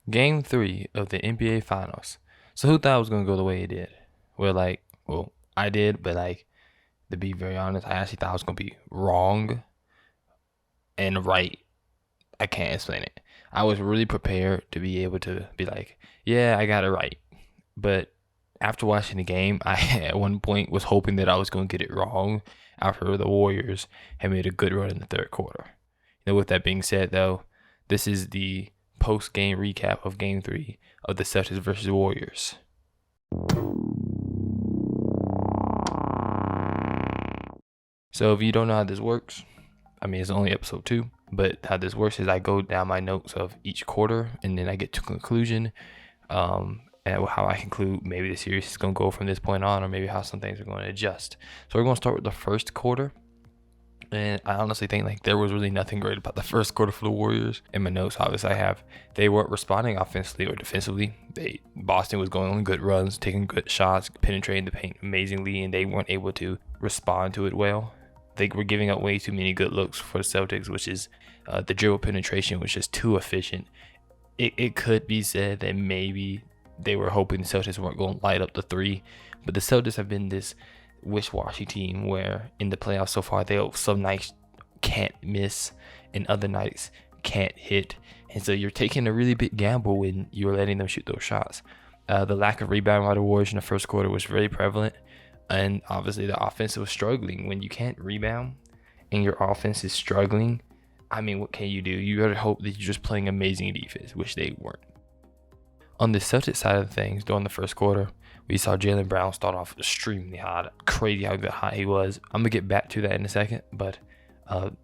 Game 3 of the NBA Finals. So who thought it was going to go the way it did? I did, but to be very honest, I actually thought I was going to be wrong and right. I can't explain it. I was really prepared to be able to be like, yeah, I got it right. But after watching the game, I at one point was hoping that I was going to get it wrong after the Warriors had made a good run in the third quarter. With that being said, though, this is the post-game recap of Game 3 of the Celtics versus Warriors. So if you don't know how this works, it's only episode 2, but how this works is I go down my notes of each quarter, and then I get to conclusion, and how I conclude maybe the series is going to go from this point on, or maybe how some things are going to adjust. So we're going to start with the first quarter. And I honestly think there was really nothing great about the first quarter for the Warriors. In my notes, obviously, they weren't responding offensively or defensively. Boston was going on good runs, taking good shots, penetrating the paint amazingly, and they weren't able to respond to it well. They were giving up way too many good looks for the Celtics, which is the dribble penetration was just too efficient. It could be said that maybe they were hoping the Celtics weren't going to light up the three, but the Celtics have been this wish-washy team where in the playoffs so far some nights can't miss and other nights can't hit, and so you're taking a really big gamble when you're letting them shoot those shots. The lack of rebound by the Warriors in the first quarter was very prevalent, and obviously the offense was struggling. When you can't rebound and your offense is struggling, what can you do? You gotta hope that you're just playing amazing defense, which they weren't. On the Celtics side of things, during the first quarter, we saw Jaylen Brown start off extremely hot. Crazy how hot he was. I'm going to get back to that in a second, but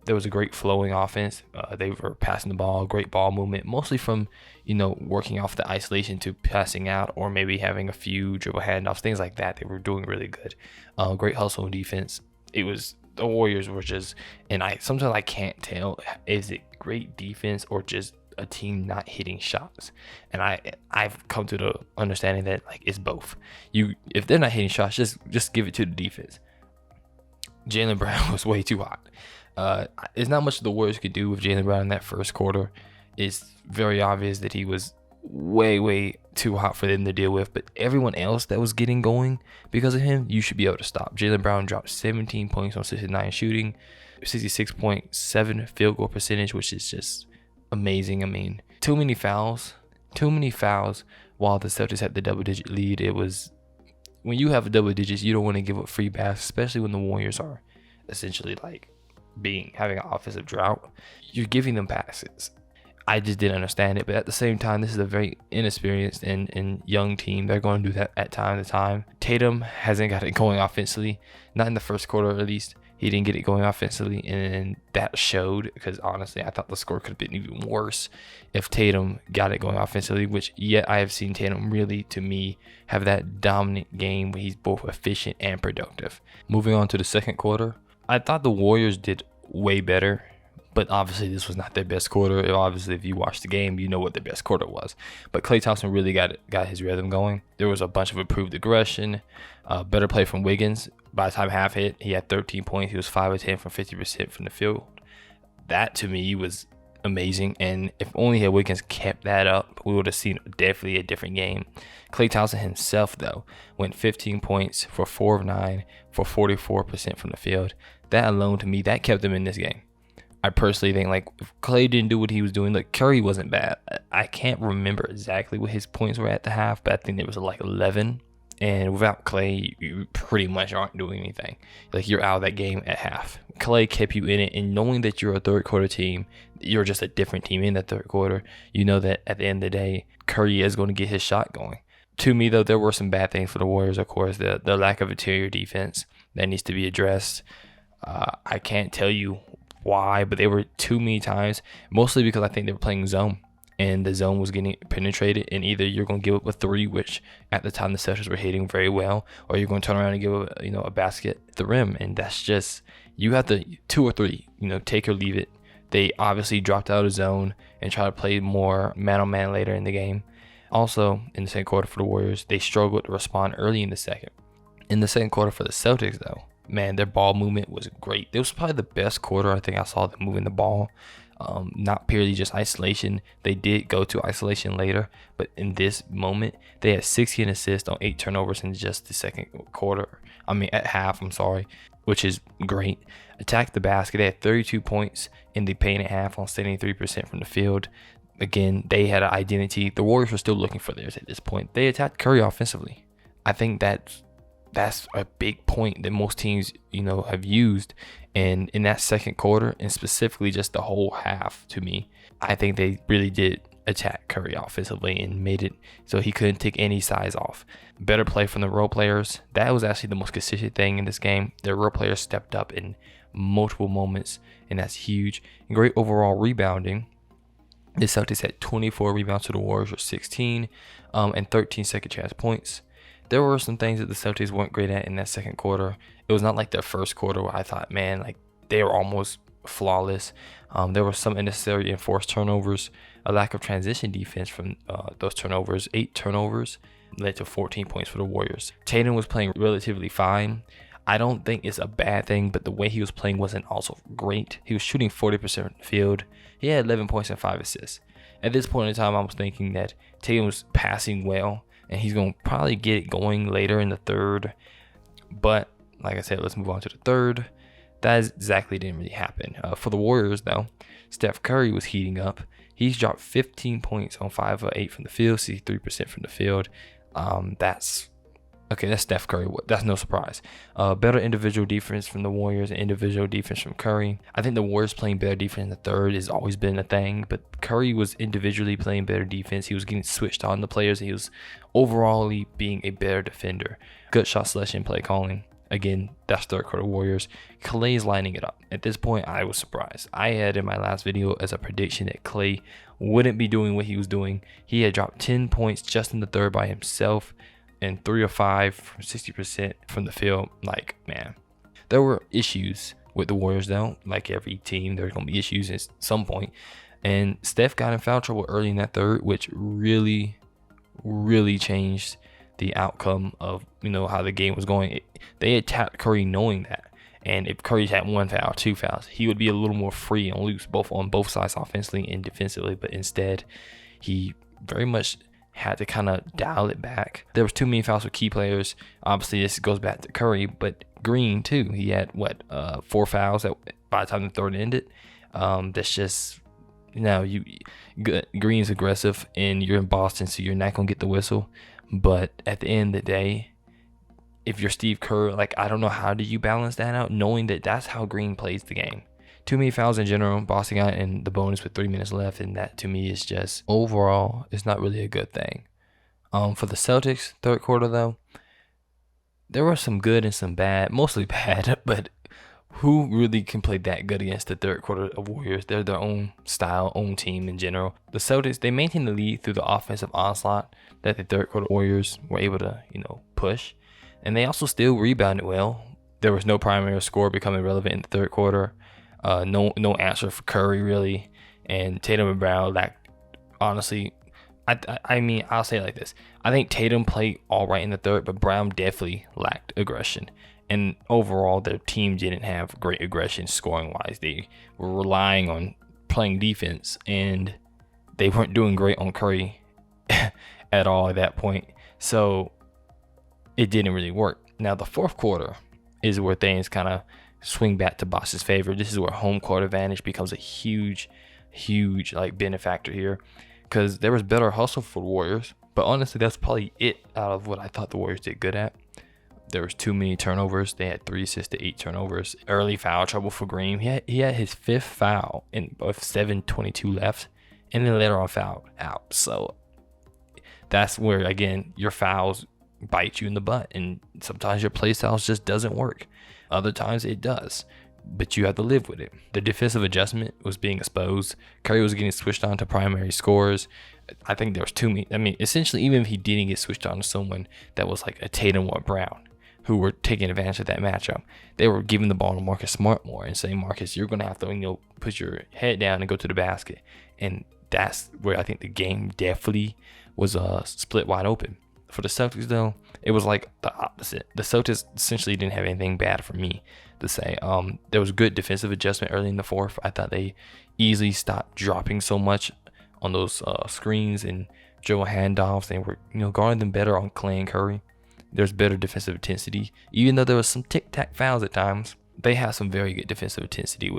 there was a great flowing offense. They were passing the ball, great ball movement, mostly from, working off the isolation to passing out, or maybe having a few dribble handoffs, things like that. They were doing really good. Great hustle and defense. The Warriors were just, and sometimes I can't tell, is it great defense or just a team not hitting shots? And I've come to the understanding that it's both. If they're not hitting shots, just give it to the defense. Jaylen Brown was way too hot. It's not much the Warriors could do with Jaylen Brown in that first quarter. It's very obvious that he was way too hot for them to deal with, but everyone else that was getting going because of him, you should be able to stop. Jaylen Brown dropped 17 points on 69 shooting, 66.7 field goal percentage, which is just amazing. Too many fouls while the Celtics had the double-digit lead. It was, when you have double digits, you don't want to give up free passes, especially when the Warriors are essentially having an offensive drought. You're giving them passes. I just didn't understand it, but at the same time, this is a very inexperienced and young team. They're going to do that at time to time. Tatum hasn't got it going offensively, not in the first quarter at least. He didn't get it going offensively, and that showed, because honestly, I thought the score could have been even worse if Tatum got it going offensively, which yet I have seen Tatum really, to me, have that dominant game where he's both efficient and productive. Moving on to the second quarter, I thought the Warriors did way better, but obviously this was not their best quarter. Obviously, if you watch the game, you know what their best quarter was. But Klay Thompson really got his rhythm going. There was a bunch of improved aggression, better play from Wiggins. By the time half hit, he had 13 points. He was 5 of 10 from 50% from the field. That, to me, was amazing. And if only had Wiggins kept that up, we would have seen definitely a different game. Klay Thompson himself, though, went 15 points for 4 of 9 for 44% from the field. That alone, to me, that kept them in this game. I personally think, if Klay didn't do what he was doing, Curry wasn't bad. I can't remember exactly what his points were at the half, but I think it was 11. And without Klay, you pretty much aren't doing anything. You're out of that game at half. Klay kept you in it, and knowing that you're a third quarter team, you're just a different team in the third quarter. You know that at the end of the day, Curry is going to get his shot going. To me, though, there were some bad things for the Warriors, of course. The lack of interior defense that needs to be addressed. I can't tell you why, but they were too many times, mostly because I think they were playing zone. And the zone was getting penetrated, and either you're going to give up a three, which at the time the Celtics were hitting very well, or you're going to turn around and give up, a basket at the rim, and that's just, you have to 2 or 3, take or leave it. They obviously dropped out of zone and tried to play more man-on-man later in the game. Also, in the second quarter for the Warriors, they struggled to respond early in the second. In the second quarter for the Celtics, though, man, their ball movement was great. It was probably the best quarter I think I saw them moving the ball. not purely just isolation. They did go to isolation later, but in this moment, they had 16 assists on 8 turnovers in just the second quarter. At half, I'm sorry, which is great. Attacked the basket. They had 32 points in the paint at half on 73% from the field. Again, they had an identity. The Warriors were still looking for theirs at this point. They attacked Curry offensively. I think that's a big point that most teams, have used. And in that second quarter, and specifically just the whole half, to me, I think they really did attack Curry offensively and made it so he couldn't take any size off. Better play from the role players. That was actually the most consistent thing in this game. Their role players stepped up in multiple moments, and that's huge. And great overall rebounding. The Celtics had 24 rebounds to the Warriors with 16, and 13 second chance points. There were some things that the Celtics weren't great at in that second quarter. It was not like their first quarter where I thought, man, like they were almost flawless. There were some unnecessary enforced turnovers, a lack of transition defense from those turnovers. 8 turnovers led to 14 points for the Warriors. Tatum was playing relatively fine. I don't think it's a bad thing, but the way he was playing wasn't also great. He was shooting 40% from the field. He had 11 points and 5 assists. At this point in time, I was thinking that Tatum was passing well, and he's going to probably get it going later in the third. But, like I said, let's move on to the third. That exactly didn't really happen. For the Warriors, though, Steph Curry was heating up. He's dropped 15 points on 5 of 8 from the field, 63% from the field. That's Steph Curry. That's no surprise. Better individual defense from the Warriors and individual defense from Curry. I think the Warriors playing better defense in the third has always been a thing, but Curry was individually playing better defense. He was getting switched on the players. He was overall being a better defender. Good shot selection, play calling. Again, that's third quarter Warriors. Clay's lining it up. At this point, I was surprised. I had in my last video as a prediction that Clay wouldn't be doing what he was doing. He had dropped 10 points just in the third by himself, and 3 of 5 from 60% from the field. Like, man, there were issues with the Warriors, though. Like every team, there's going to be issues at some point. And Steph got in foul trouble early in that third, which really, really changed the outcome of, how the game was going. They attacked Curry knowing that. And if Curry had 1 foul, 2 fouls, he would be a little more free and loose, on both sides, offensively and defensively. But instead, he very much had to kind of dial it back. There was too many fouls with key players. Obviously, this goes back to Curry, but Green too. He had 4 fouls by the time the third ended. That's just Green's aggressive, and you're in Boston, so you're not gonna get the whistle. But at the end of the day, if you're Steve Kerr, I don't know how do you balance that out, knowing that that's how Green plays the game. Too many fouls in general. Boston got in the bonus with 3 minutes left, and that to me is just overall, it's not really a good thing. For the Celtics, third quarter though, there were some good and some bad, mostly bad. But who really can play that good against the third quarter of Warriors? They're their own style, own team in general. The Celtics, they maintained the lead through the offensive onslaught that the third quarter Warriors were able to, push, and they also still rebounded well. There was no primary score becoming relevant in the third quarter. No answer for Curry really, and Tatum and Brown lacked. Honestly, I'll say it like this: I think Tatum played all right in the third, but Brown definitely lacked aggression. And overall, their team didn't have great aggression scoring wise. They were relying on playing defense, and they weren't doing great on Curry at all at that point. So it didn't really work. Now the fourth quarter is where things kind of swing back to Boston's favor. This is where home court advantage becomes a huge benefactor here, because there was better hustle for the Warriors. But honestly, that's probably it out of what I thought the Warriors did good at. There was too many turnovers. They had 3 assists to 8 turnovers. Early foul trouble for Green. He had his 5th foul with 7:22 left, and then later on fouled out. So that's where, again, your fouls bite you in the butt, and sometimes your play styles just doesn't work. Other times it does, but you have to live with it. The defensive adjustment was being exposed. Curry was getting switched on to primary scorers. I think there was too many. Essentially, even if he didn't get switched on to someone that was like a Tatum or Brown, who were taking advantage of that matchup, they were giving the ball to Marcus Smart more and saying, Marcus, you're going to have to put your head down and go to the basket. And that's where I think the game definitely was split wide open. For the Celtics, though, it was like the opposite. The Celtics essentially didn't have anything bad for me to say. There was good defensive adjustment early in the fourth. I thought they, easily stopped dropping so much on those screens and dribble handoffs. They were, guarding them better on Clay and Curry. There's better defensive intensity, even though there was some tic-tac fouls at times. They have some very good defensive intensity,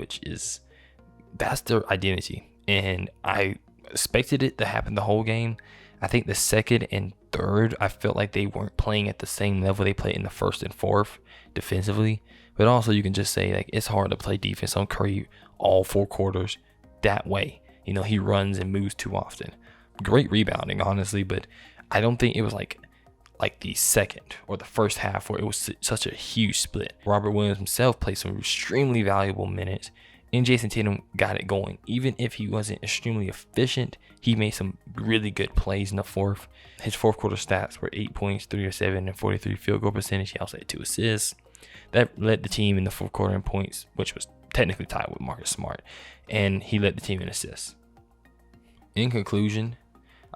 that's their identity. And I expected it to happen the whole game. I think the second and third, I felt like they weren't playing at the same level they played in the first and fourth defensively. But also, you can just say, like, it's hard to play defense on Curry all 4 quarters that way. He runs and moves too often. Great rebounding, honestly, but I don't think it was like the second or the first half where it was such a huge split. Robert Williams himself played some extremely valuable minutes, and Jason Tatum got it going. Even if he wasn't extremely efficient, he made some really good plays in the fourth. His fourth quarter stats were 8 points, 3 of 7, and 43 field goal percentage. He also had 2 assists. That led the team in the fourth quarter in points, which was technically tied with Marcus Smart, and he led the team in assists. In conclusion,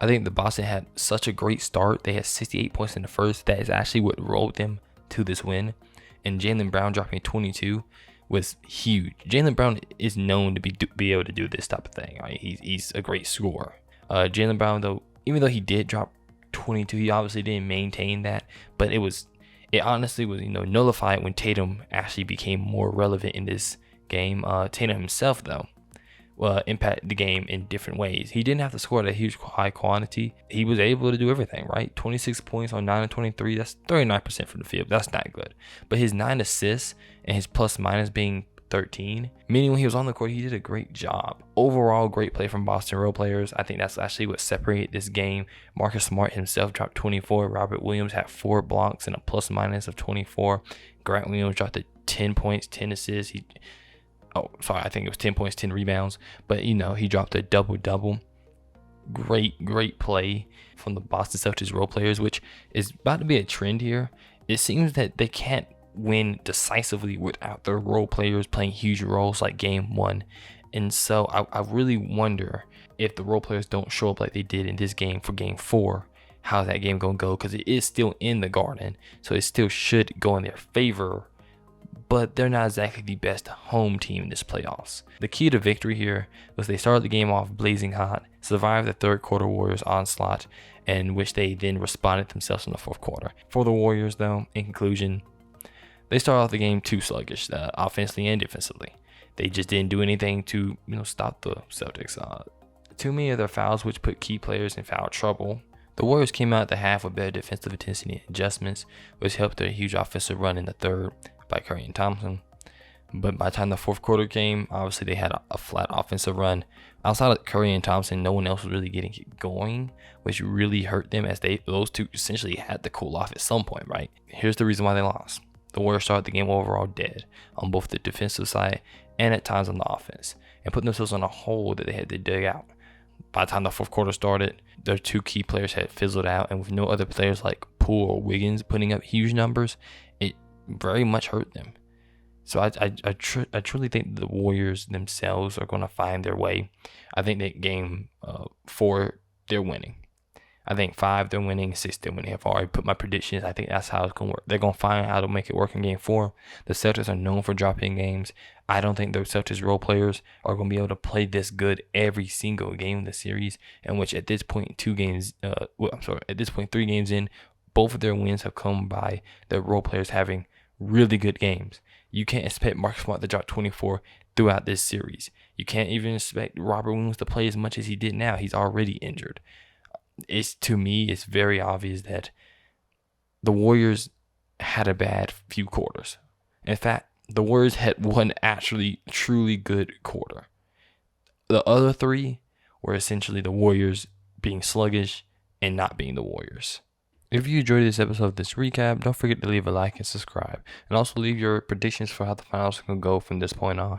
I think the Boston had such a great start. They had 68 points in the first. That is actually what rolled them to this win. And Jaylen Brown dropping 22 was huge. Jaylen Brown is known to be able to do this type of thing. Right? He's a great scorer. Jaylen Brown, though, even though he did drop 22, he obviously didn't maintain that. But it honestly was nullified when Tatum actually became more relevant in this game. Tatum himself, though, impact the game in different ways. He didn't have to score at a huge high quantity. He was able to do everything, right? 26 points on 9 of 23. That's 39% from the field. That's not good. But his 9 assists and his plus minus being 13, meaning when he was on the court, he did a great job. Overall, great play from Boston role players. I think that's actually what separated this game. Marcus Smart himself dropped 24. Robert Williams had 4 blocks and a plus minus of 24. Grant Williams dropped 10 points, 10 assists. I think it was 10 points, 10 rebounds. But, he dropped a double-double. Great play from the Boston Celtics role players, which is about to be a trend here. It seems that they can't win decisively without their role players playing huge roles like Game 1. And so I really wonder if the role players don't show up like they did in this game for Game 4, how's that game going to go? Because it is still in the Garden, so it still should go in their favor. But they're not exactly the best home team in this playoffs. The key to victory here was they started the game off blazing hot, survived the third quarter Warriors onslaught, in which they then responded themselves in the fourth quarter. For the Warriors, though, in conclusion, they started off the game too sluggish, offensively and defensively. They just didn't do anything to stop the Celtics. Too many of their fouls, which put key players in foul trouble. The Warriors came out at the half with better defensive intensity and adjustments, which helped their huge offensive run in the third by Curry and Thompson. But by the time the fourth quarter came, obviously they had a flat offensive run. Outside of Curry and Thompson, no one else was really getting it going, which really hurt them as those two essentially had to cool off at some point, right? Here's the reason why they lost. The Warriors started the game overall dead on both the defensive side and at times on the offense, and put themselves on a hole that they had to dig out. By the time the fourth quarter started, their 2 key players had fizzled out, and with no other players like Poole or Wiggins putting up huge numbers, it very much hurt them. So I truly think the Warriors themselves are going to find their way. I think that game 4, they're winning. I think 5, they're winning. 6, they're winning. I've already put my predictions. I think that's how it's going to work. They're going to find how to make it work in game 4. The Celtics are known for dropping games. I don't think the Celtics role players are going to be able to play this good every single game of the series, in which at this point, 3 games in, both of their wins have come by their role players having really good games. You can't expect Marcus Smart to drop 24 throughout this series. You can't even expect Robert Williams to play as much as he did now. He's already injured. To me, it's very obvious that the Warriors had a bad few quarters. In fact, the Warriors had one actually truly good quarter. The other 3 were essentially the Warriors being sluggish and not being the Warriors. If you enjoyed this episode of this recap, don't forget to leave a like and subscribe. And also leave your predictions for how the finals can go from this point on.